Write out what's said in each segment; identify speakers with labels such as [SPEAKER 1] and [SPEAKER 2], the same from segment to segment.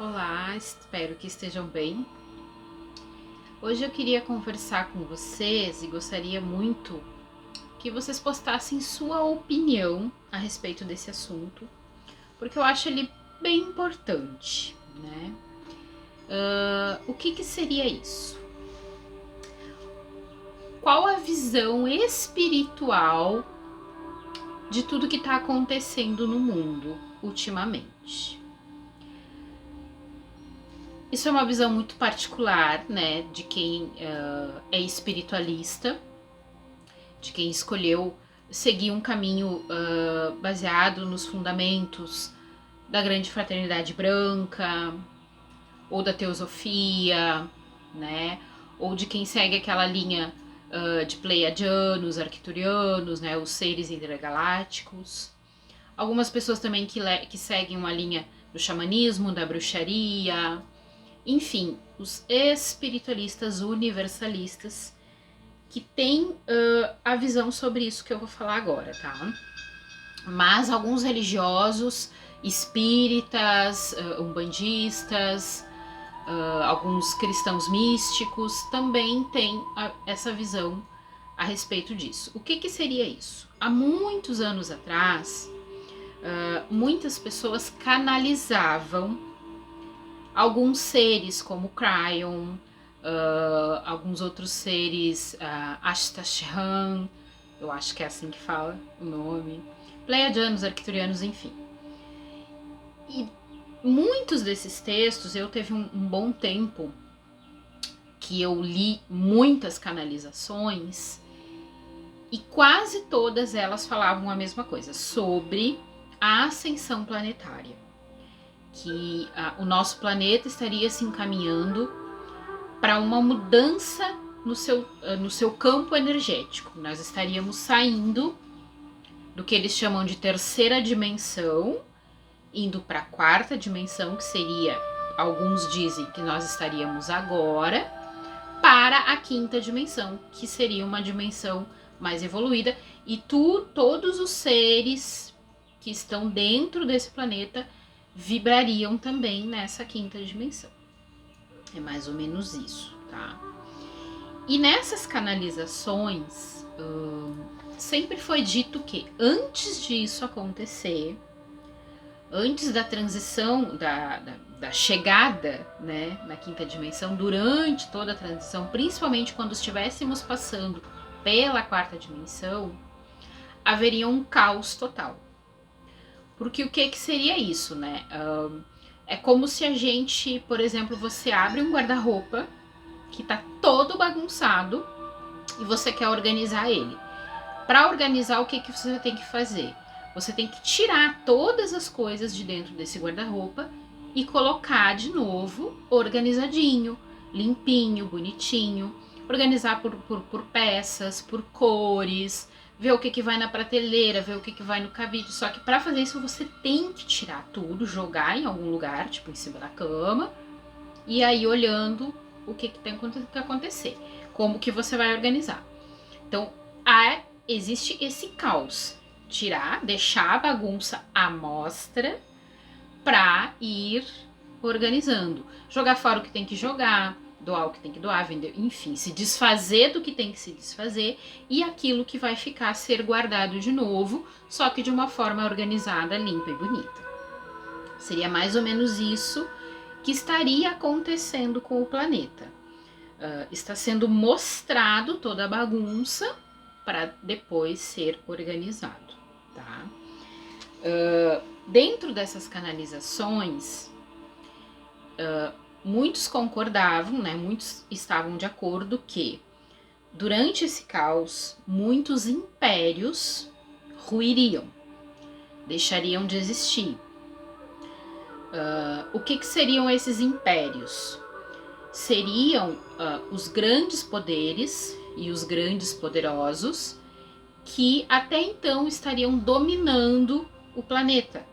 [SPEAKER 1] Olá, espero que estejam bem. Hoje eu queria conversar com vocês e gostaria muito que vocês postassem sua opinião a respeito desse assunto, porque eu acho ele bem importante, né? O que seria isso? Qual a visão espiritual de tudo que está acontecendo no mundo ultimamente? Isso é uma visão muito particular, né, de quem é espiritualista, de quem escolheu seguir um caminho baseado nos fundamentos da grande fraternidade branca, ou da teosofia, né, ou de quem segue aquela linha de pleiadianos, arcturianos, né, os seres intergalácticos. Algumas pessoas também que seguem uma linha do xamanismo, da bruxaria. Enfim, os espiritualistas universalistas que têm a visão sobre isso que eu vou falar agora, tá? Mas alguns religiosos, espíritas, umbandistas, alguns cristãos místicos também têm essa visão a respeito disso. O que seria isso? Há muitos anos atrás, muitas pessoas canalizavam alguns seres como Cryon, alguns outros seres, Ashtashan, eu acho que é assim que fala o nome, pleiadianos, arcturianos, enfim. E muitos desses textos, eu teve um bom tempo que eu li muitas canalizações e quase todas elas falavam a mesma coisa, sobre a ascensão planetária. Que o nosso planeta estaria se encaminhando para uma mudança no seu campo energético. Nós estaríamos saindo do que eles chamam de terceira dimensão, indo para a quarta dimensão, que seria, alguns dizem que nós estaríamos agora, para a quinta dimensão, que seria uma dimensão mais evoluída, e todos os seres que estão dentro desse planeta vibrariam também nessa quinta dimensão. É mais ou menos isso, tá? E nessas canalizações, sempre foi dito que antes disso acontecer, antes da transição, da chegada, né, na quinta dimensão, durante toda a transição, principalmente quando estivéssemos passando pela quarta dimensão, haveria um caos total. Porque o que seria isso, né? É como se a gente, por exemplo, você abre um guarda-roupa que tá todo bagunçado e você quer organizar ele. Para organizar, o que você tem que fazer? Você tem que tirar todas as coisas de dentro desse guarda-roupa e colocar de novo organizadinho, limpinho, bonitinho. Organizar por peças, por cores, ver o que vai na prateleira, ver o que vai no cabide. Só que para fazer isso você tem que tirar tudo, jogar em algum lugar, tipo em cima da cama, e aí olhando o que tem que acontecer, como que você vai organizar. Então, existe esse caos. Tirar, deixar a bagunça à mostra para ir organizando. Jogar fora o que tem que jogar, doar o que tem que doar, vender, enfim, se desfazer do que tem que se desfazer, e aquilo que vai ficar ser guardado de novo, só que de uma forma organizada, limpa e bonita. Seria mais ou menos isso que estaria acontecendo com o planeta. Está sendo mostrado toda a bagunça para depois ser organizado, tá? Dentro dessas canalizações, muitos concordavam, né, muitos estavam de acordo que durante esse caos muitos impérios ruiriam, deixariam de existir. O que seriam esses impérios? Seriam os grandes poderes e os grandes poderosos que até então estariam dominando o planeta.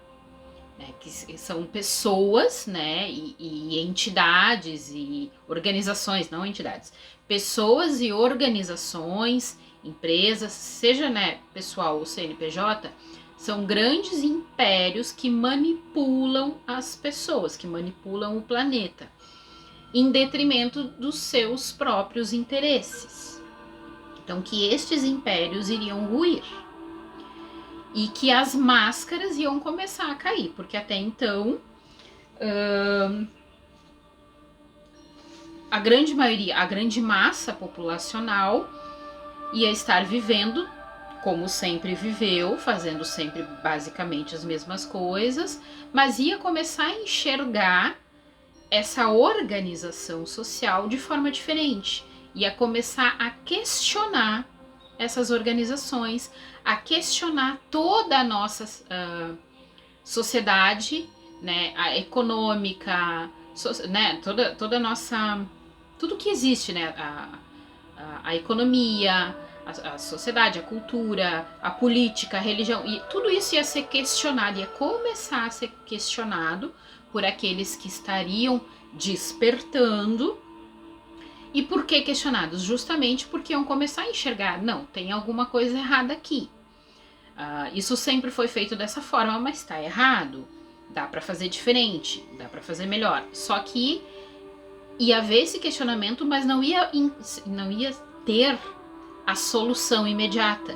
[SPEAKER 1] Que são pessoas, né, e entidades e organizações, não entidades, pessoas e organizações, empresas, seja, né, pessoal ou CNPJ, São grandes impérios que manipulam as pessoas, que manipulam o planeta, em detrimento dos seus próprios interesses. Então, que estes impérios iriam ruir e que as máscaras iam começar a cair, porque até então a grande maioria, a grande massa populacional ia estar vivendo como sempre viveu, fazendo sempre basicamente as mesmas coisas, mas ia começar a enxergar essa organização social de forma diferente, ia começar a questionar essas organizações, a questionar toda a nossa sociedade, né, a econômica, né, toda a nossa, tudo que existe, né, a economia, a sociedade, a cultura, a política, a religião, e tudo isso ia ser questionado, ia começar a ser questionado por aqueles que estariam despertando. E por que questionados? Justamente porque iam começar a enxergar, não, tem alguma coisa errada aqui. Isso sempre foi feito dessa forma, mas está errado. Dá para fazer diferente, dá para fazer melhor. Só que ia haver esse questionamento, mas não ia ter a solução imediata.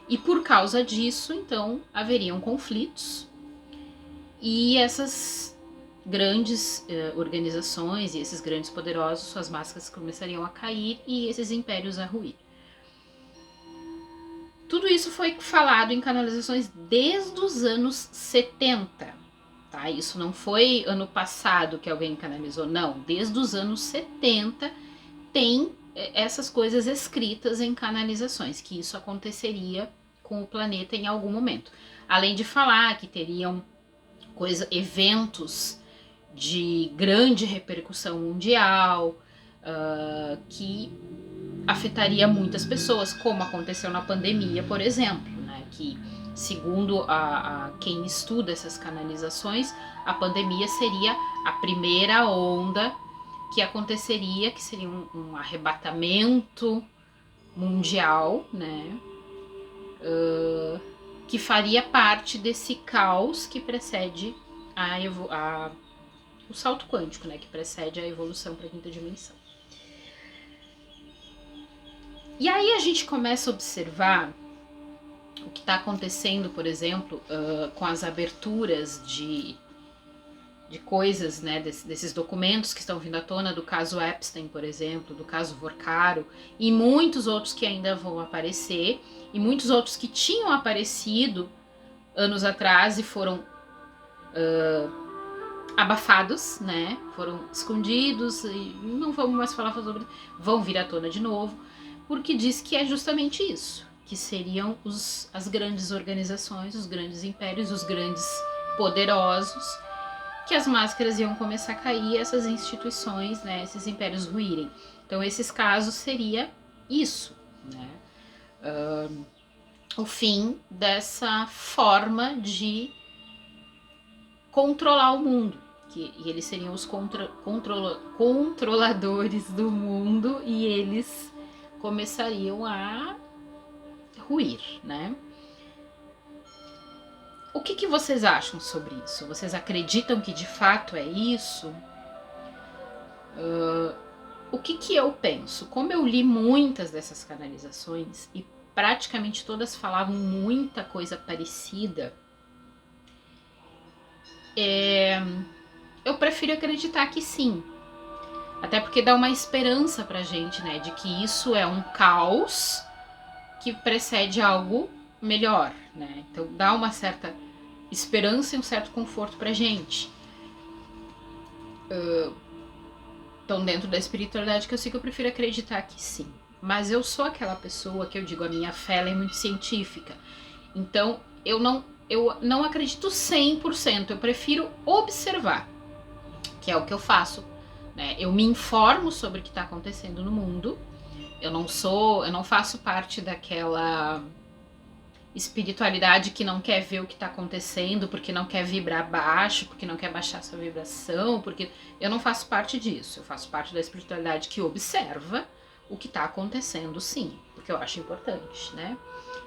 [SPEAKER 1] E por causa disso, então, haveriam conflitos. E essas grandes organizações e esses grandes poderosos, suas máscaras começariam a cair e esses impérios a ruir. Tudo isso foi falado em canalizações desde os anos 70. Tá? Isso não foi ano passado que alguém canalizou, não. Desde os anos 70 tem essas coisas escritas em canalizações, que isso aconteceria com o planeta em algum momento. Além de falar que teriam eventos de grande repercussão mundial, que afetaria muitas pessoas, como aconteceu na pandemia, por exemplo, né? Que segundo quem estuda essas canalizações, a pandemia seria a primeira onda que aconteceria, que seria um arrebatamento mundial, né? Que faria parte desse caos que precede o salto quântico, né? Que precede a evolução para a quinta dimensão. E aí a gente começa a observar o que está acontecendo, por exemplo, com as aberturas de coisas, né, desses documentos que estão vindo à tona, do caso Epstein, por exemplo, do caso Vorcaro, e muitos outros que ainda vão aparecer, e muitos outros que tinham aparecido anos atrás e foram abafados, né, foram escondidos, e não vamos mais falar sobre, vão vir à tona de novo, porque diz que é justamente isso, que seriam as grandes organizações, os grandes impérios, os grandes poderosos, que as máscaras iam começar a cair, essas instituições, né, esses impérios ruírem. Então esses casos seria isso, né, o fim dessa forma de controlar o mundo, e eles seriam os controladores do mundo, e eles começariam a ruir, né? O que vocês acham sobre isso? Vocês acreditam que de fato é isso? O que eu penso? Como eu li muitas dessas canalizações e praticamente todas falavam muita coisa parecida, eu prefiro acreditar que sim. Até porque dá uma esperança pra gente, né? De que isso é um caos que precede algo melhor, né? Então dá uma certa esperança e um certo conforto pra gente. Então dentro da espiritualidade que eu sigo, eu prefiro acreditar que sim. Mas eu sou aquela pessoa que eu digo, a minha fé ela é muito científica. Então eu não acredito 100%, eu prefiro observar, que é o que eu faço, né? Eu me informo sobre o que está acontecendo no mundo. Eu não faço parte daquela espiritualidade que não quer ver o que está acontecendo, porque não quer vibrar baixo, porque não quer baixar sua vibração, porque eu não faço parte disso. Eu faço parte da espiritualidade que observa o que está acontecendo, sim, porque eu acho importante, né?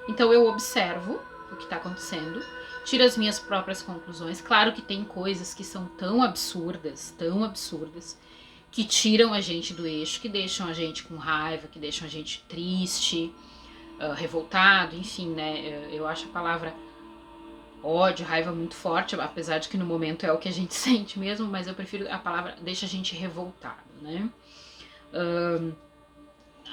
[SPEAKER 1] Então eu observo o que tá acontecendo, tiro as minhas próprias conclusões. Claro que tem coisas que são tão absurdas, que tiram a gente do eixo, que deixam a gente com raiva, que deixam a gente triste, revoltado, enfim, né? Eu acho a palavra ódio, raiva muito forte, apesar de que no momento é o que a gente sente mesmo, mas eu prefiro a palavra deixa a gente revoltado, né?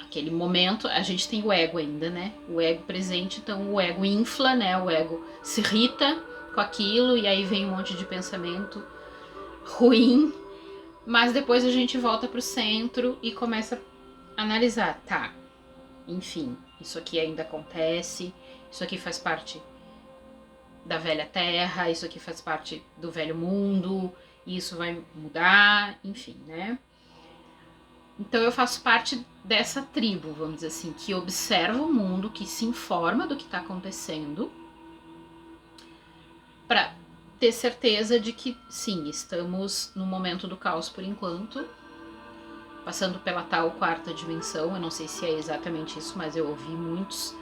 [SPEAKER 1] Aquele momento, a gente tem o ego ainda, né? O ego presente, então o ego infla, né? O ego se irrita com aquilo e aí vem um monte de pensamento ruim, mas depois a gente volta pro centro e começa a analisar, tá, enfim, isso aqui ainda acontece, isso aqui faz parte da velha terra, isso aqui faz parte do velho mundo, isso vai mudar, enfim, né? Então eu faço parte dessa tribo, vamos dizer assim, que observa o mundo, que se informa do que está acontecendo, para ter certeza de que sim, estamos no momento do caos por enquanto, passando pela tal quarta dimensão. Eu não sei se é exatamente isso, mas eu ouvi muitos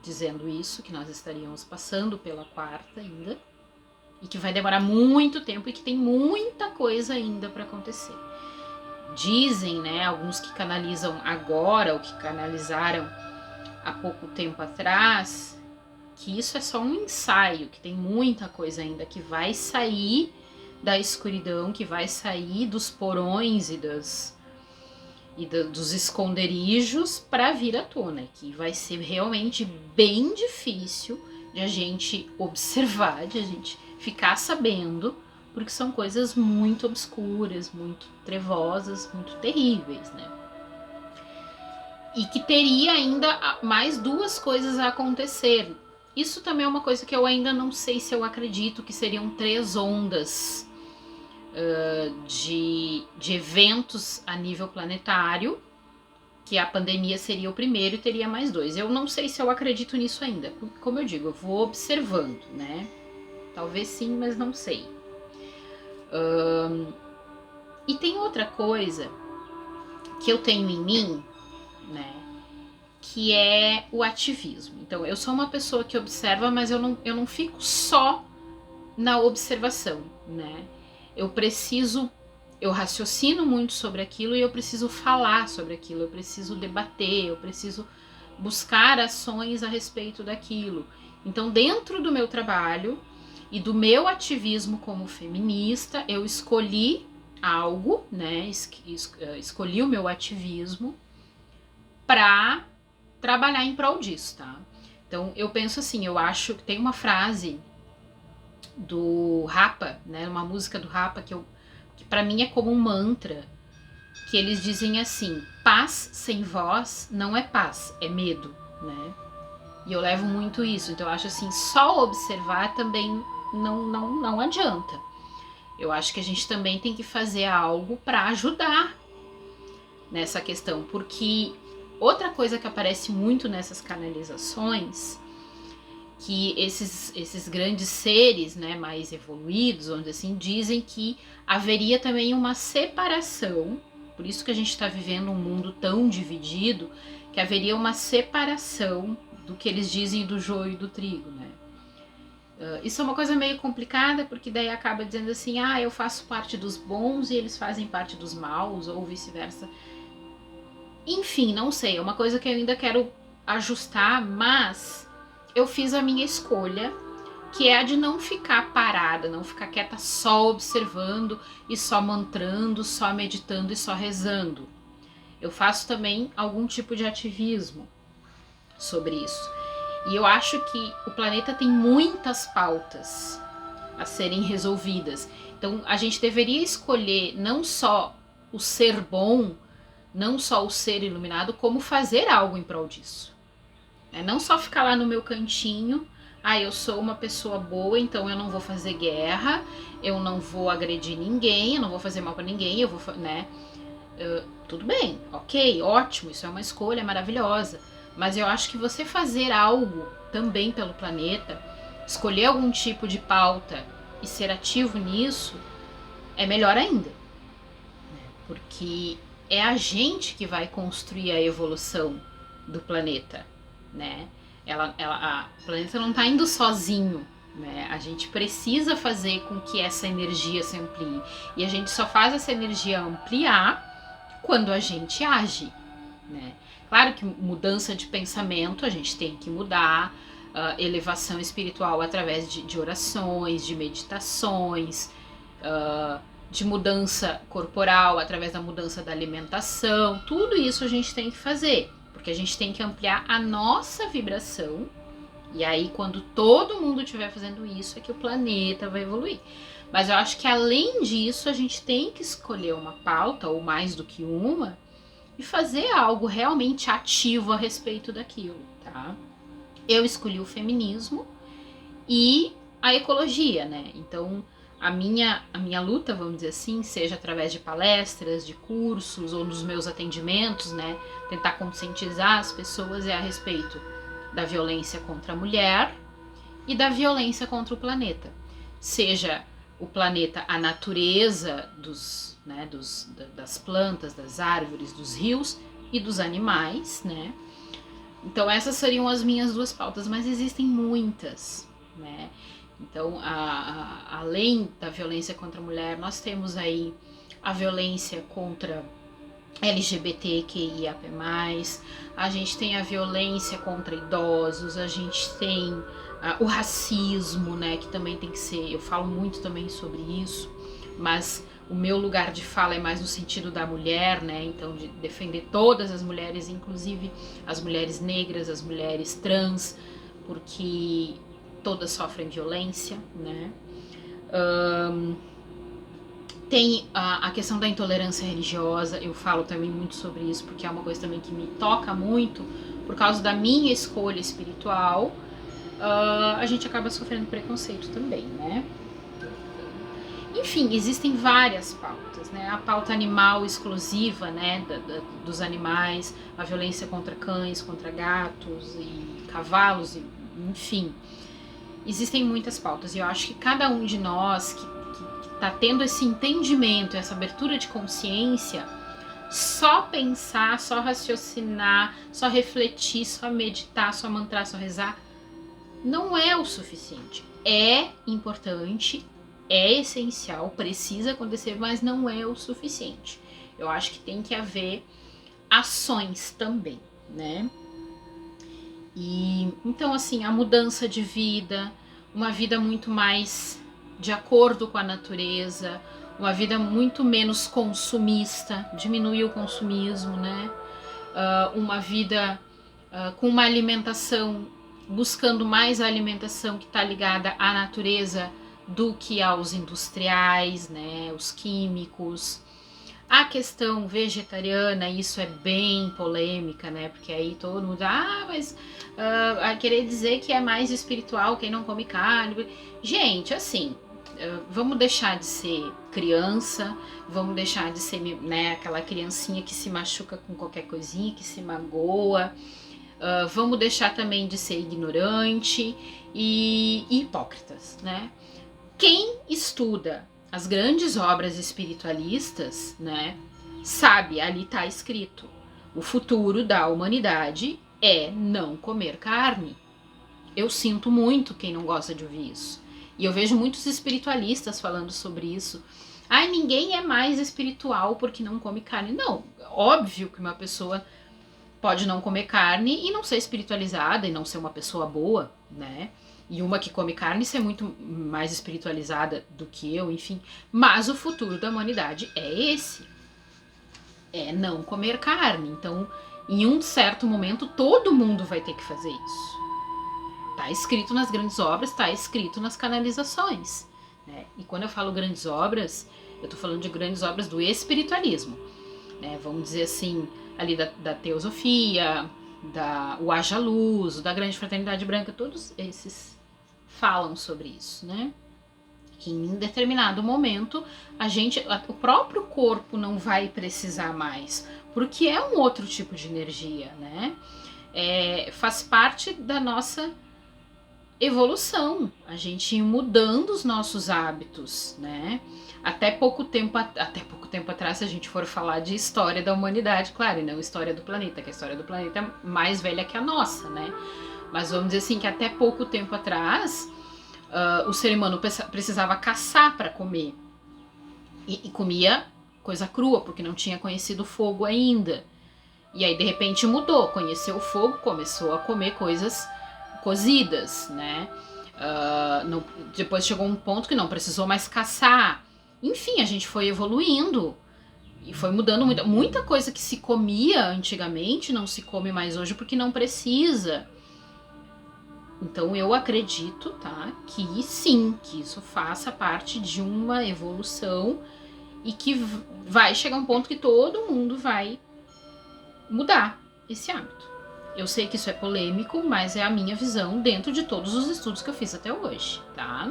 [SPEAKER 1] dizendo isso, que nós estaríamos passando pela quarta ainda, e que vai demorar muito tempo e que tem muita coisa ainda para acontecer. Dizem, né, alguns que canalizam agora, ou que canalizaram há pouco tempo atrás, que isso é só um ensaio, que tem muita coisa ainda que vai sair da escuridão, que vai sair dos porões e dos esconderijos para vir à tona, que vai ser realmente bem difícil de a gente observar, de a gente ficar sabendo, porque são coisas muito obscuras, muito trevosas, muito terríveis, né? E que teria ainda mais duas coisas a acontecer. Isso também é uma coisa que eu ainda não sei se eu acredito, que seriam 3 ondas de eventos a nível planetário, que a pandemia seria o primeiro e teria mais 2. Eu não sei se eu acredito nisso ainda. Como eu digo, eu vou observando, né? Talvez sim, mas não sei. E tem outra coisa que eu tenho em mim, né? Que é o ativismo. Então, eu sou uma pessoa que observa, mas eu não fico só na observação, né? Eu raciocino muito sobre aquilo e eu preciso falar sobre aquilo, eu preciso debater, eu preciso buscar ações a respeito daquilo. Então, dentro do meu trabalho e do meu ativismo como feminista, eu escolhi algo, né? Escolhi o meu ativismo para trabalhar em prol disso, tá? Então, eu penso assim, eu acho que tem uma frase do Rapa, né, uma música do Rapa que para mim é como um mantra, que eles dizem assim: paz sem voz não é paz, é medo, né? E eu levo muito isso, então eu acho assim, só observar também não adianta. Eu acho que a gente também tem que fazer algo para ajudar nessa questão, porque outra coisa que aparece muito nessas canalizações, que esses grandes seres, né, mais evoluídos, onde assim, dizem que haveria também uma separação, por isso que a gente está vivendo um mundo tão dividido, que haveria uma separação do que eles dizem do joio e do trigo, né? Isso é uma coisa meio complicada, porque daí acaba dizendo assim, eu faço parte dos bons e eles fazem parte dos maus, ou vice-versa. Enfim, não sei, é uma coisa que eu ainda quero ajustar, mas eu fiz a minha escolha, que é a de não ficar parada, não ficar quieta só observando e só mantrando, só meditando e só rezando. Eu faço também algum tipo de ativismo sobre isso. E eu acho que o planeta tem muitas pautas a serem resolvidas. Então a gente deveria escolher não só o ser bom, não só o ser iluminado, como fazer algo em prol disso. Não só ficar lá no meu cantinho, eu sou uma pessoa boa, então eu não vou fazer guerra, eu não vou agredir ninguém, eu não vou fazer mal para ninguém, eu vou, né? Tudo bem, ok, ótimo, isso é uma escolha maravilhosa. Mas eu acho que você fazer algo também pelo planeta, escolher algum tipo de pauta e ser ativo nisso, é melhor ainda. Porque é a gente que vai construir a evolução do planeta, né? O planeta não está indo sozinho, né? A gente precisa fazer com que essa energia se amplie. E a gente só faz essa energia ampliar quando a gente age, né? Claro que mudança de pensamento a gente tem que mudar, elevação espiritual através de orações, de meditações, de mudança corporal através da mudança da alimentação, tudo isso a gente tem que fazer, porque a gente tem que ampliar a nossa vibração, e aí quando todo mundo estiver fazendo isso é que o planeta vai evoluir. Mas eu acho que além disso a gente tem que escolher uma pauta, ou mais do que uma, e fazer algo realmente ativo a respeito daquilo, tá? Eu escolhi o feminismo e a ecologia, né? Então a minha luta, vamos dizer assim, seja através de palestras, de cursos ou nos meus atendimentos, né? Tentar conscientizar as pessoas a respeito da violência contra a mulher e da violência contra o planeta. Seja o planeta, a natureza das plantas, das árvores, dos rios e dos animais, né? Então essas seriam as minhas duas pautas, mas existem muitas, né? Então, além da violência contra a mulher, nós temos aí a violência contra LGBTQIAP+, a gente tem a violência contra idosos, a gente tem o racismo, né, que também tem que ser, eu falo muito também sobre isso, mas o meu lugar de fala é mais no sentido da mulher, né, então de defender todas as mulheres, inclusive as mulheres negras, as mulheres trans, porque todas sofrem violência, né. Tem a questão da intolerância religiosa, eu falo também muito sobre isso, porque é uma coisa também que me toca muito, por causa da minha escolha espiritual, a gente acaba sofrendo preconceito também, né? Enfim, existem várias pautas, né? A pauta animal exclusiva, né, dos animais, a violência contra cães, contra gatos e cavalos, enfim. Existem muitas pautas e eu acho que cada um de nós que tá tendo esse entendimento, essa abertura de consciência, só pensar, só raciocinar, só refletir, só meditar, só mantrar, só rezar, não é o suficiente. É importante, é essencial, precisa acontecer, mas não é o suficiente. Eu acho que tem que haver ações também, né? E então, assim, a mudança de vida, uma vida muito mais de acordo com a natureza, uma vida muito menos consumista, diminuir o consumismo, né? Uma vida com uma alimentação, buscando mais a alimentação que está ligada à natureza do que aos industriais, né? Os químicos. A questão vegetariana, isso é bem polêmica, né? Porque aí todo mundo, mas querer dizer que é mais espiritual quem não come carne. Gente, assim, vamos deixar de ser criança, vamos deixar de ser, né, aquela criancinha que se machuca com qualquer coisinha, que se magoa. Vamos deixar também de ser ignorante e hipócritas, né? Quem estuda as grandes obras espiritualistas, né, sabe, ali tá escrito, o futuro da humanidade é não comer carne. Eu sinto muito quem não gosta de ouvir isso. E eu vejo muitos espiritualistas falando sobre isso. Ninguém é mais espiritual porque não come carne. Não, óbvio que uma pessoa pode não comer carne e não ser espiritualizada e não ser uma pessoa boa, né? E uma que come carne ser muito mais espiritualizada do que eu, enfim. Mas o futuro da humanidade é esse. É não comer carne. Então, em um certo momento, todo mundo vai ter que fazer isso. Tá escrito nas grandes obras, tá escrito nas canalizações, né? E quando eu falo grandes obras, eu tô falando de grandes obras do espiritualismo, né? Vamos dizer assim, ali da teosofia, o Haja Luz, da Grande Fraternidade Branca, todos esses falam sobre isso, né? Que em determinado momento o próprio corpo não vai precisar mais, porque é um outro tipo de energia, né? Faz parte da nossa evolução, a gente ir mudando os nossos hábitos, né? Até pouco tempo atrás, se a gente for falar de história da humanidade, claro, e não história do planeta, que a história do planeta é mais velha que a nossa, né? Mas vamos dizer assim que até pouco tempo atrás, o ser humano precisava caçar para comer. E comia coisa crua, porque não tinha conhecido o fogo ainda. E aí de repente mudou, conheceu o fogo, começou a comer coisas cozidas, né? Depois chegou um ponto que não precisou mais caçar. Enfim, a gente foi evoluindo e foi mudando muita coisa que se comia antigamente, não se come mais hoje porque não precisa. Então eu acredito, tá, que sim, que isso faça parte de uma evolução e que vai chegar um ponto que todo mundo vai mudar esse hábito. Eu sei que isso é polêmico, mas é a minha visão dentro de todos os estudos que eu fiz até hoje, tá?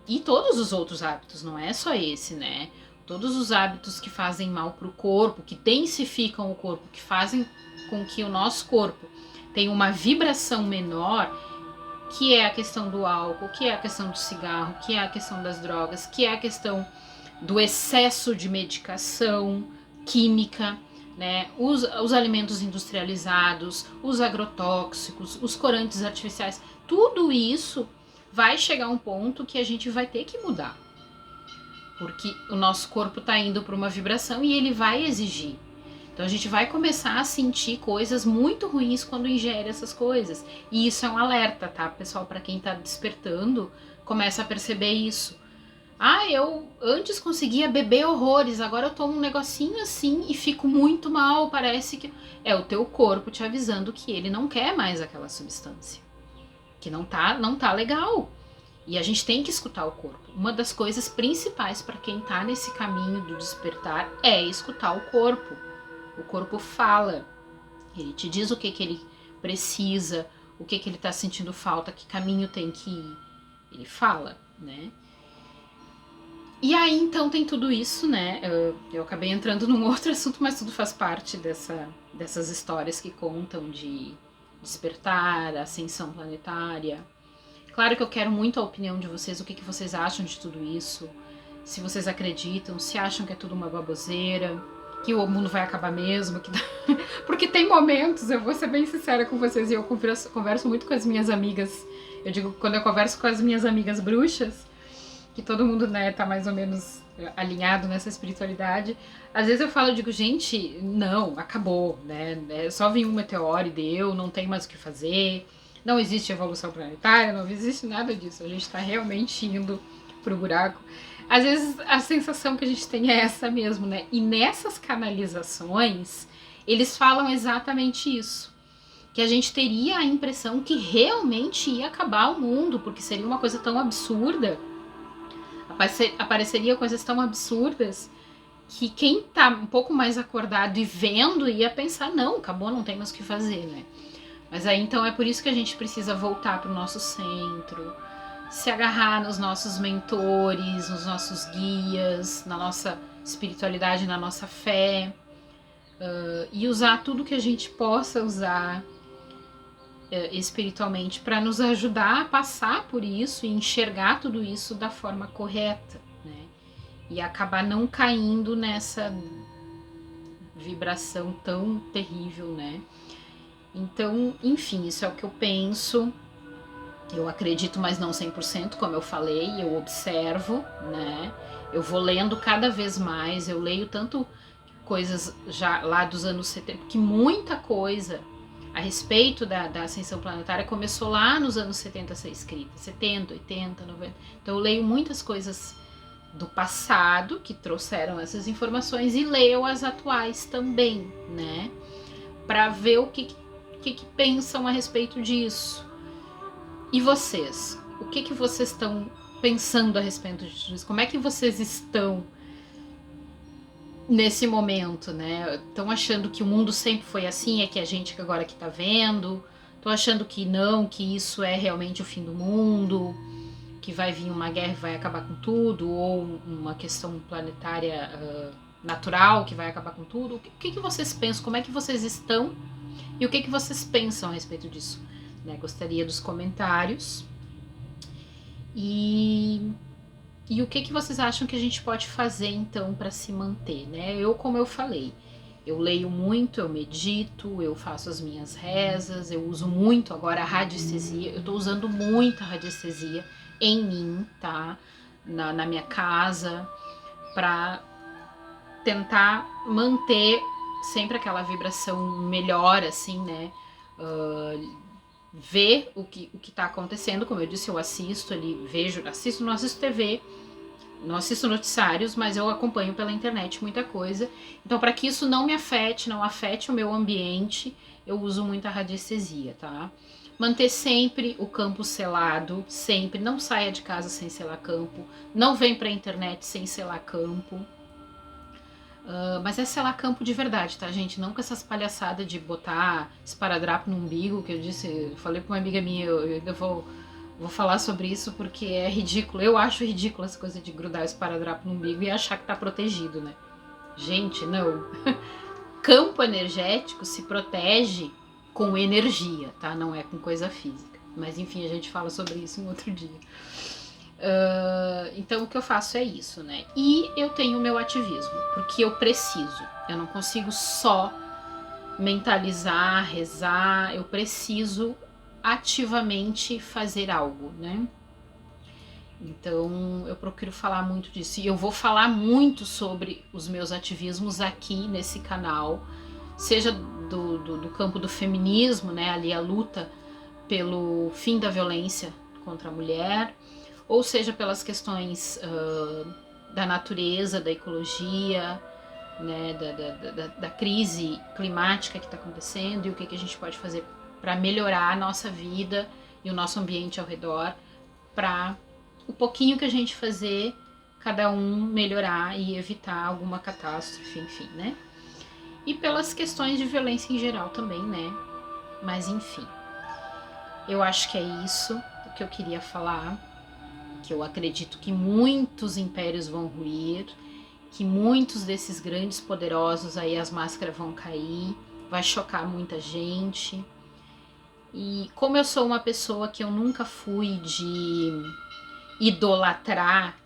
[SPEAKER 1] E todos os outros hábitos, não é só esse, né? Todos os hábitos que fazem mal pro corpo, que densificam o corpo, que fazem com que o nosso corpo tenha uma vibração menor, que é a questão do álcool, que é a questão do cigarro, que é a questão das drogas, que é a questão do excesso de medicação química, né? Os alimentos industrializados, os agrotóxicos, os corantes artificiais, tudo isso vai chegar a um ponto que a gente vai ter que mudar. Porque o nosso corpo está indo para uma vibração e ele vai exigir. Então a gente vai começar a sentir coisas muito ruins quando ingere essas coisas. E isso é um alerta, tá, pessoal? Para quem está despertando, começa a perceber isso. Eu antes conseguia beber horrores, agora eu tomo um negocinho assim e fico muito mal, parece que... É o teu corpo te avisando que ele não quer mais aquela substância. Que não tá legal. E a gente tem que escutar o corpo. Uma das coisas principais para quem tá nesse caminho do despertar é escutar o corpo. O corpo fala, ele te diz o que ele precisa, o que ele tá sentindo falta, que caminho tem que ir. Ele fala, né? E aí, então, tem tudo isso, né? Eu acabei entrando num outro assunto, mas tudo faz parte dessas histórias que contam de despertar, ascensão planetária. Claro que eu quero muito a opinião de vocês, o que vocês acham de tudo isso, se vocês acreditam, se acham que é tudo uma baboseira, que o mundo vai acabar mesmo, porque tem momentos, eu vou ser bem sincera com vocês, e eu converso muito com as minhas amigas, eu digo, quando eu converso com as minhas amigas bruxas, que todo mundo, né, tá mais ou menos alinhado nessa espiritualidade, às vezes eu falo, eu digo, gente, não, acabou, né, só vem um meteoro e deu, não tem mais o que fazer, não existe evolução planetária, não existe nada disso, a gente tá realmente indo pro buraco. Às vezes a sensação que a gente tem é essa mesmo, né, e nessas canalizações, eles falam exatamente isso, que a gente teria a impressão que realmente ia acabar o mundo, porque seria uma coisa tão absurda, apareceria coisas tão absurdas que quem tá um pouco mais acordado e vendo ia pensar, não, acabou, não tem mais o que fazer, né? Mas aí então é por isso que a gente precisa voltar pro nosso centro, se agarrar nos nossos mentores, nos nossos guias, na nossa espiritualidade, na nossa fé, e usar tudo que a gente possa usar espiritualmente para nos ajudar a passar por isso e enxergar tudo isso da forma correta, né? E acabar não caindo nessa vibração tão terrível, né? Então, enfim, isso é o que eu penso. Eu acredito, mas não 100%, como eu falei, eu observo, né? Eu vou lendo cada vez mais, eu leio tanto coisas já lá dos anos 70, que muita coisa a respeito da ascensão planetária começou lá nos anos 70 a ser escrita, 70, 80, 90. Então eu leio muitas coisas do passado que trouxeram essas informações e leio as atuais também, né? Para ver o que pensam a respeito disso. E vocês? O que vocês estão pensando a respeito disso? Como é que vocês estão nesse momento, né? Estão achando que o mundo sempre foi assim, é que a gente agora que tá vendo? Estão achando que não, que isso é realmente o fim do mundo, que vai vir uma guerra e vai acabar com tudo, ou uma questão planetária natural que vai acabar com tudo? O que vocês pensam? Como é que vocês estão? E o que vocês pensam a respeito disso? Né? Gostaria dos comentários. E o que vocês acham que a gente pode fazer, então, para se manter, né? Como eu falei, Eu leio muito, eu medito, eu faço as minhas rezas, eu uso muito agora a radiestesia. Eu tô usando muita radiestesia em mim, tá? Na minha casa, pra tentar manter sempre aquela vibração melhor, assim, né? Ver o que tá acontecendo, como eu disse, eu assisto ali, não assisto TV, não assisto noticiários, mas eu acompanho pela internet muita coisa. Então, para que isso não me afete, não afete o meu ambiente, eu uso muita radiestesia, tá? Manter sempre o campo selado, sempre. Não saia de casa sem selar campo. Não vem pra internet sem selar campo. Mas é selar campo de verdade, tá, gente? Não com essas palhaçadas de botar esparadrapo no umbigo, que eu falei pra uma amiga minha, eu ainda vou falar sobre isso porque é ridículo. Eu acho ridículo essa coisa de grudar o esparadrapo no umbigo e achar que tá protegido, né? Gente, não. Campo energético se protege com energia, tá? Não é com coisa física. Mas enfim, a gente fala sobre isso em outro dia. Então o que eu faço é isso, né? E eu tenho o meu ativismo, porque eu preciso. Eu não consigo só mentalizar, rezar, eu preciso ativamente fazer algo, né? Então eu procuro falar muito disso. E eu vou falar muito sobre os meus ativismos aqui nesse canal, seja do campo do feminismo, né? Ali a luta pelo fim da violência contra a mulher, ou seja pelas questões da natureza, da ecologia, né, da crise climática que está acontecendo e o que a gente pode fazer para melhorar a nossa vida e o nosso ambiente ao redor, para o pouquinho que a gente fazer, cada um melhorar e evitar alguma catástrofe, enfim, né? E pelas questões de violência em geral também, né? Mas enfim, eu acho que é isso o que eu queria falar, que eu acredito que muitos impérios vão ruir, que muitos desses grandes poderosos aí as máscaras vão cair, vai chocar muita gente. E como eu sou uma pessoa que eu nunca fui de idolatrar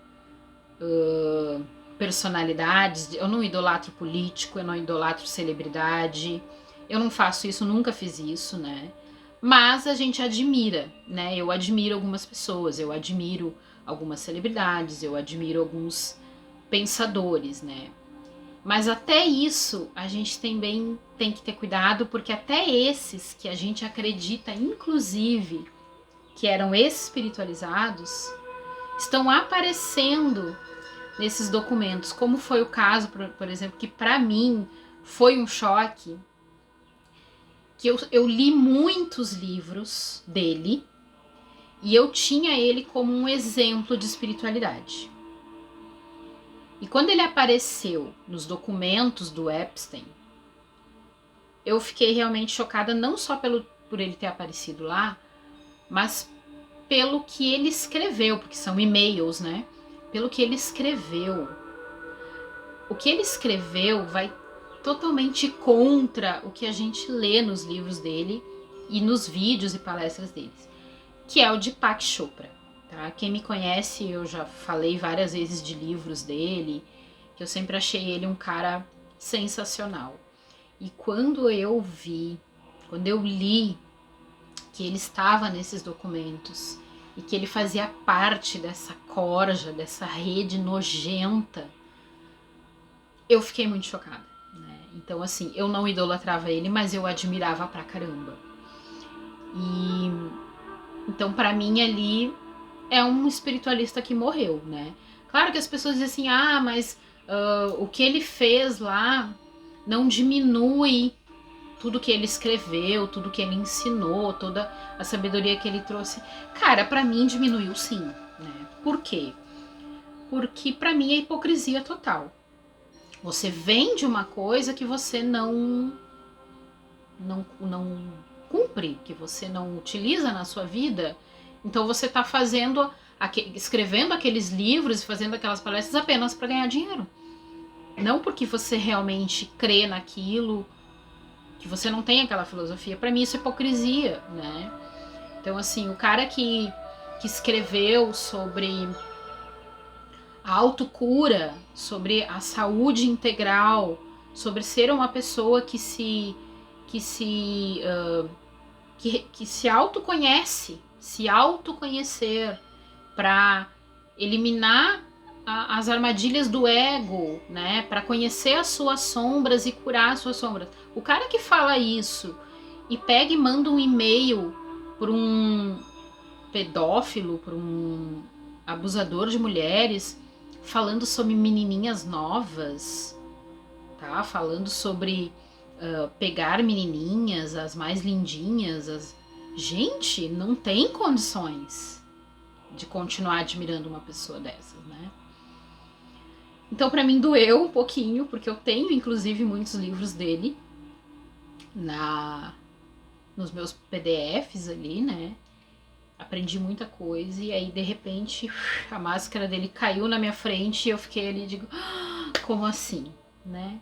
[SPEAKER 1] personalidades, eu não idolatro político, eu não idolatro celebridade, eu não faço isso, nunca fiz isso, né? Mas a gente admira, né? Eu admiro algumas pessoas, eu admiro algumas celebridades, eu admiro alguns pensadores, né? Mas até isso a gente também tem que ter cuidado, porque até esses que a gente acredita, inclusive, que eram espiritualizados, estão aparecendo nesses documentos, como foi o caso, por exemplo, que para mim foi um choque, que eu li muitos livros dele e eu tinha ele como um exemplo de espiritualidade. E quando ele apareceu nos documentos do Epstein, eu fiquei realmente chocada, não só por ele ter aparecido lá, mas pelo que ele escreveu, porque são e-mails, né? Pelo que ele escreveu. O que ele escreveu vai totalmente contra o que a gente lê nos livros dele e nos vídeos e palestras deles, que é o Deepak Chopra. Tá? Quem me conhece, eu já falei várias vezes de livros dele, que eu sempre achei ele um cara sensacional. E quando eu li que ele estava nesses documentos e que ele fazia parte dessa corja, dessa rede nojenta, eu fiquei muito chocada, né? Então, assim, eu não idolatrava ele, mas eu admirava pra caramba. E então, pra mim, ali é um espiritualista que morreu, né? Claro que as pessoas dizem assim, mas o que ele fez lá não diminui tudo que ele escreveu, tudo que ele ensinou, toda a sabedoria que ele trouxe. Cara, pra mim diminuiu sim, né? Por quê? Porque pra mim é hipocrisia total. Você vende uma coisa que você não cumpre, que você não utiliza na sua vida, então você tá escrevendo aqueles livros e fazendo aquelas palestras apenas para ganhar dinheiro. Não porque você realmente crê naquilo, que você não tem aquela filosofia. Para mim isso é hipocrisia, né? Então assim, o cara que escreveu sobre a autocura, sobre a saúde integral, sobre ser uma pessoa que se autoconhece, se autoconhecer para eliminar as armadilhas do ego, né? Para conhecer as suas sombras e curar as suas sombras. O cara que fala isso e pega e manda um e-mail por um pedófilo, por um abusador de mulheres, falando sobre menininhas novas, tá? Falando sobre pegar menininhas, as mais lindinhas. Gente, não tem condições de continuar admirando uma pessoa dessas, né? Então, pra mim, doeu um pouquinho, porque eu tenho, inclusive, muitos livros dele nos meus PDFs ali, né? Aprendi muita coisa e aí, de repente, a máscara dele caiu na minha frente e eu fiquei ali e digo, como assim, né?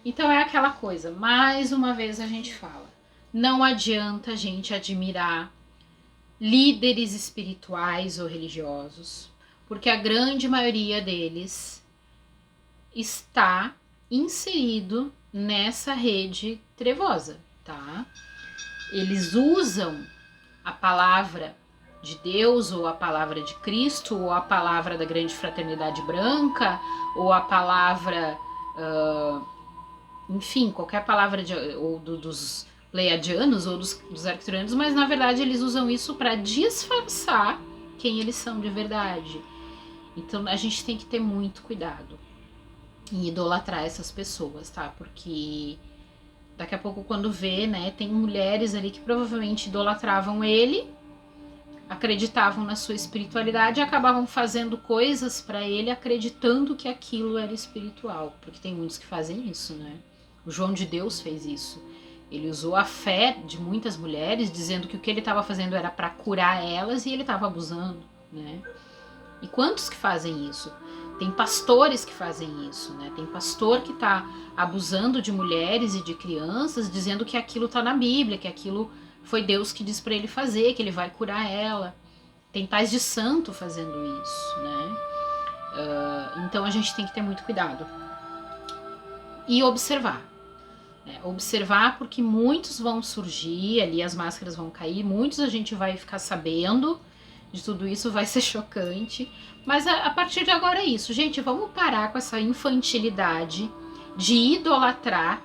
[SPEAKER 1] Então é aquela coisa, mais uma vez a gente fala, não adianta a gente admirar líderes espirituais ou religiosos, porque a grande maioria deles está inserido nessa rede trevosa, tá? Eles usam a palavra de Deus, ou a palavra de Cristo, ou a palavra da grande fraternidade branca, ou a palavra, enfim, qualquer palavra dos pleiadianos ou dos arcturianos, mas na verdade eles usam isso para disfarçar quem eles são de verdade. Então a gente tem que ter muito cuidado em idolatrar essas pessoas, tá? Porque daqui a pouco, quando vê, né, tem mulheres ali que provavelmente idolatravam ele, acreditavam na sua espiritualidade e acabavam fazendo coisas para ele acreditando que aquilo era espiritual, porque tem muitos que fazem isso, né? O João de Deus fez isso. Ele usou a fé de muitas mulheres, dizendo que o que ele estava fazendo era para curar elas e ele estava abusando, né? E quantos que fazem isso? Tem pastores que fazem isso, né? Tem pastor que está abusando de mulheres e de crianças, dizendo que aquilo está na Bíblia, que aquilo foi Deus que disse para ele fazer, que ele vai curar ela. Tem pais de santo fazendo isso, né? Então a gente tem que ter muito cuidado. E observar. Observar, porque muitos vão surgir, ali as máscaras vão cair, muitos a gente vai ficar sabendo de tudo isso, vai ser chocante. Mas a partir de agora é isso, gente, vamos parar com essa infantilidade de idolatrar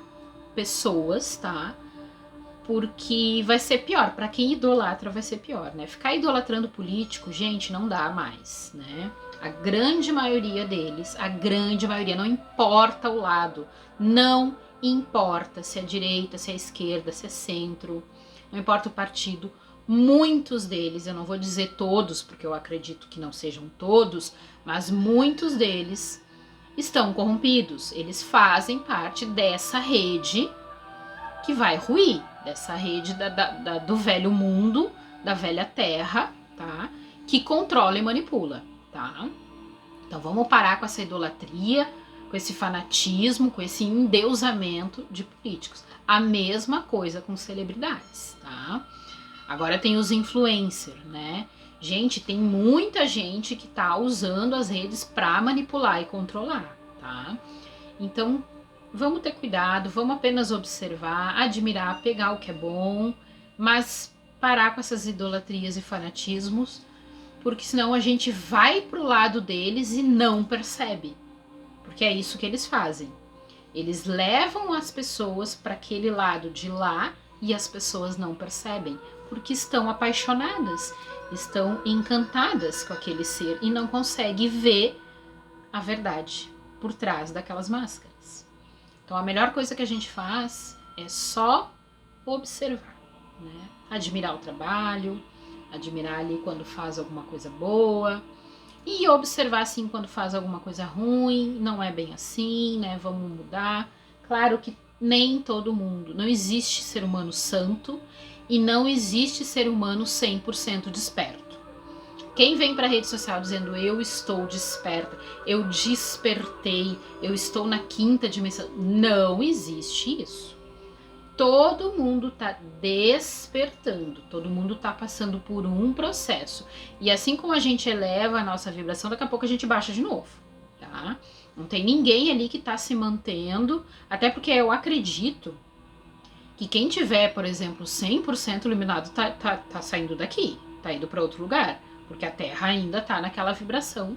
[SPEAKER 1] pessoas, tá? Porque vai ser pior, para quem idolatra vai ser pior, né? Ficar idolatrando político, gente, não dá mais, né? A grande maioria deles, a grande maioria, não importa o lado, não importa se é direita, se é esquerda, se é centro, não importa o partido, muitos deles, eu não vou dizer todos, porque eu acredito que não sejam todos, mas muitos deles estão corrompidos, eles fazem parte dessa rede que vai ruir, dessa rede do velho mundo, da velha terra, tá? Que controla e manipula, tá? Então vamos parar com essa idolatria, com esse fanatismo, com esse endeusamento de políticos. A mesma coisa com celebridades, tá? Agora tem os influencers, né? Gente, tem muita gente que tá usando as redes para manipular e controlar, tá? Então, vamos ter cuidado, vamos apenas observar, admirar, pegar o que é bom, mas parar com essas idolatrias e fanatismos, porque senão a gente vai pro lado deles e não percebe. Porque é isso que eles fazem. Eles levam as pessoas para aquele lado de lá e as pessoas não percebem, porque estão apaixonadas, estão encantadas com aquele ser e não conseguem ver a verdade por trás daquelas máscaras. Então a melhor coisa que a gente faz é só observar, né? Admirar o trabalho, admirar ali quando faz alguma coisa boa e observar assim quando faz alguma coisa ruim, não é bem assim, né? Vamos mudar. Claro que nem todo mundo, não existe ser humano santo e não existe ser humano 100% desperto. Quem vem para a rede social dizendo eu estou desperta, eu despertei, eu estou na quinta dimensão, não existe isso. Todo mundo tá despertando, todo mundo tá passando por um processo. E assim como a gente eleva a nossa vibração, daqui a pouco a gente baixa de novo, tá? Não tem ninguém ali que tá se mantendo, até porque eu acredito que quem tiver, por exemplo, 100% iluminado tá saindo daqui, tá indo para outro lugar, porque a Terra ainda tá naquela vibração,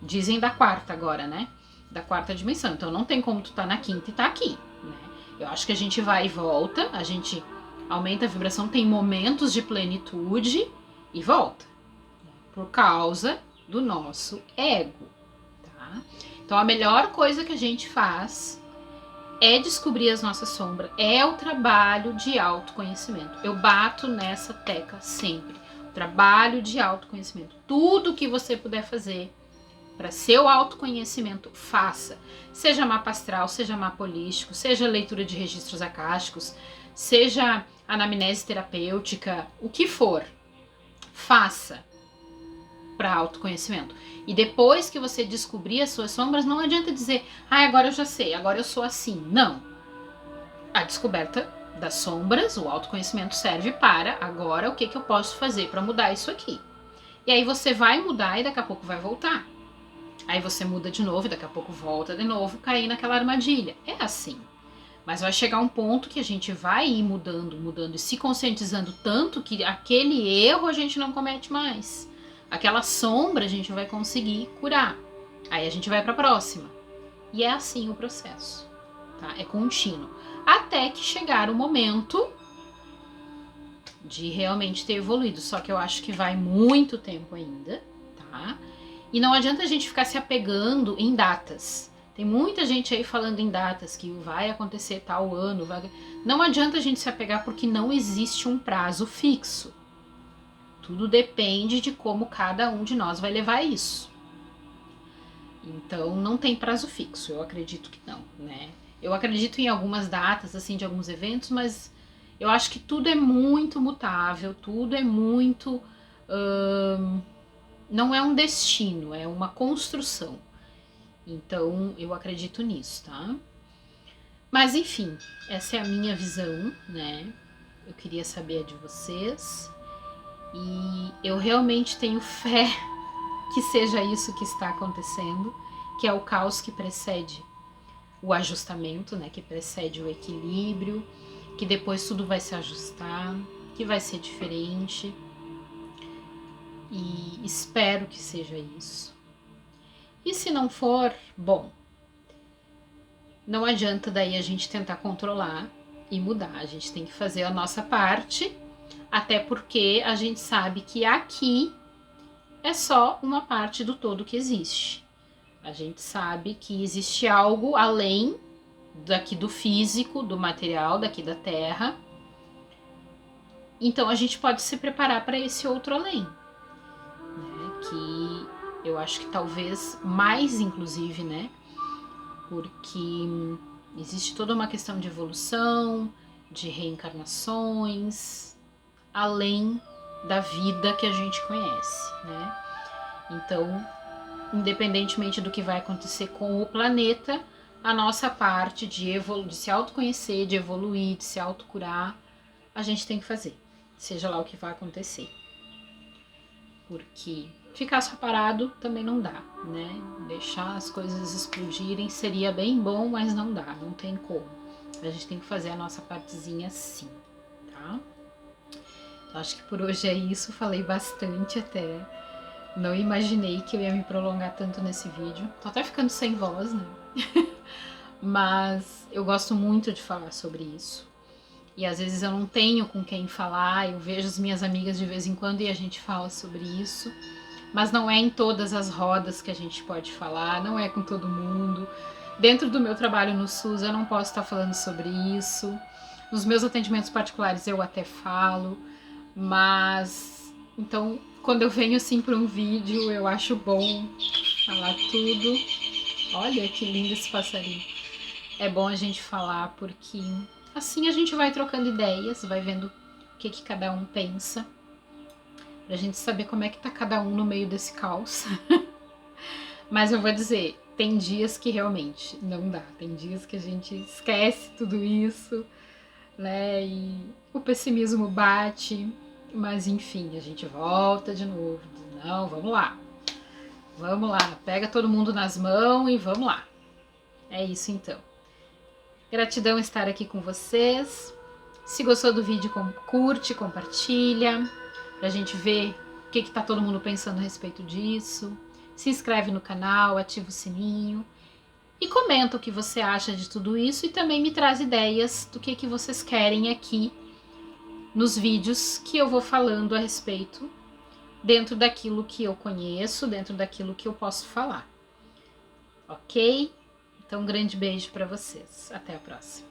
[SPEAKER 1] dizem da quarta agora, né? Da quarta dimensão. Então não tem como tu tá na quinta e tá aqui, né? Eu acho que a gente vai e volta, a gente aumenta a vibração, tem momentos de plenitude e volta, por causa do nosso ego, tá? Então a melhor coisa que a gente faz é descobrir as nossas sombras, é o trabalho de autoconhecimento. Eu bato nessa tecla sempre. O trabalho de autoconhecimento. Tudo que você puder fazer para seu autoconhecimento, faça. Seja mapa astral, seja mapa holístico, seja leitura de registros acásticos, seja anamnese terapêutica, o que for, faça para autoconhecimento. E depois que você descobrir as suas sombras, não adianta dizer, agora eu já sei, agora eu sou assim. Não. A descoberta das sombras, o autoconhecimento serve para, agora o que eu posso fazer para mudar isso aqui. E aí você vai mudar e daqui a pouco vai voltar. Aí você muda de novo e daqui a pouco volta de novo, cair naquela armadilha. É assim. Mas vai chegar um ponto que a gente vai ir mudando e se conscientizando tanto que aquele erro a gente não comete mais. Aquela sombra a gente vai conseguir curar. Aí a gente vai para a próxima. E é assim o processo, tá? É contínuo. Até que chegar o momento de realmente ter evoluído. Só que eu acho que vai muito tempo ainda, tá? E não adianta a gente ficar se apegando em datas. Tem muita gente aí falando em datas, que vai acontecer tal ano. Não adianta a gente se apegar porque não existe um prazo fixo. Tudo depende de como cada um de nós vai levar isso. Então não tem prazo fixo, eu acredito que não, né? Eu acredito em algumas datas, assim, de alguns eventos, mas eu acho que tudo é muito mutável, tudo é muito... não é um destino, é uma construção. Então eu acredito nisso, tá? Mas enfim, essa é a minha visão, né? Eu queria saber a de vocês. E eu realmente tenho fé que seja isso que está acontecendo, que é o caos que precede o ajustamento, né? Que precede o equilíbrio, que depois tudo vai se ajustar, que vai ser diferente. E espero que seja isso. E se não for, bom, não adianta daí a gente tentar controlar e mudar. A gente tem que fazer a nossa parte. Até porque a gente sabe que aqui é só uma parte do todo que existe. A gente sabe que existe algo além daqui do físico, do material, daqui da Terra. Então a gente pode se preparar para esse outro além, né? Que eu acho que talvez mais, inclusive, né? Porque existe toda uma questão de evolução, de reencarnações, além da vida que a gente conhece, né? Então, independentemente do que vai acontecer com o planeta, a nossa parte de se autoconhecer, de evoluir, de se autocurar, a gente tem que fazer, seja lá o que vai acontecer. Porque ficar só parado também não dá, né? Deixar as coisas explodirem seria bem bom, mas não dá, não tem como. A gente tem que fazer a nossa partezinha sim, tá? Acho que por hoje é isso, falei bastante até. Não imaginei que eu ia me prolongar tanto nesse vídeo. Tô até ficando sem voz, né? Mas eu gosto muito de falar sobre isso. E às vezes eu não tenho com quem falar, eu vejo as minhas amigas de vez em quando e a gente fala sobre isso. Mas não é em todas as rodas que a gente pode falar, não é com todo mundo. Dentro do meu trabalho no SUS eu não posso estar falando sobre isso. Nos meus atendimentos particulares eu até falo. Mas, então, quando eu venho assim para um vídeo, eu acho bom falar tudo. Olha que lindo esse passarinho. É bom a gente falar porque assim a gente vai trocando ideias, vai vendo o que cada um pensa, pra gente saber como é que tá cada um no meio desse caos. Mas eu vou dizer, tem dias que realmente não dá, tem dias que a gente esquece tudo isso, né, e o pessimismo bate. Mas enfim, a gente volta de novo. Não, vamos lá, pega todo mundo nas mãos e vamos lá. É isso então. Gratidão estar aqui com vocês. Se gostou do vídeo, curte, compartilha, pra gente ver o que tá todo mundo pensando a respeito disso. Se inscreve no canal, ativa o sininho e comenta o que você acha de tudo isso e também me traz ideias do que vocês querem aqui nos vídeos que eu vou falando a respeito, dentro daquilo que eu conheço, dentro daquilo que eu posso falar. Ok? Então, um grande beijo para vocês. Até a próxima.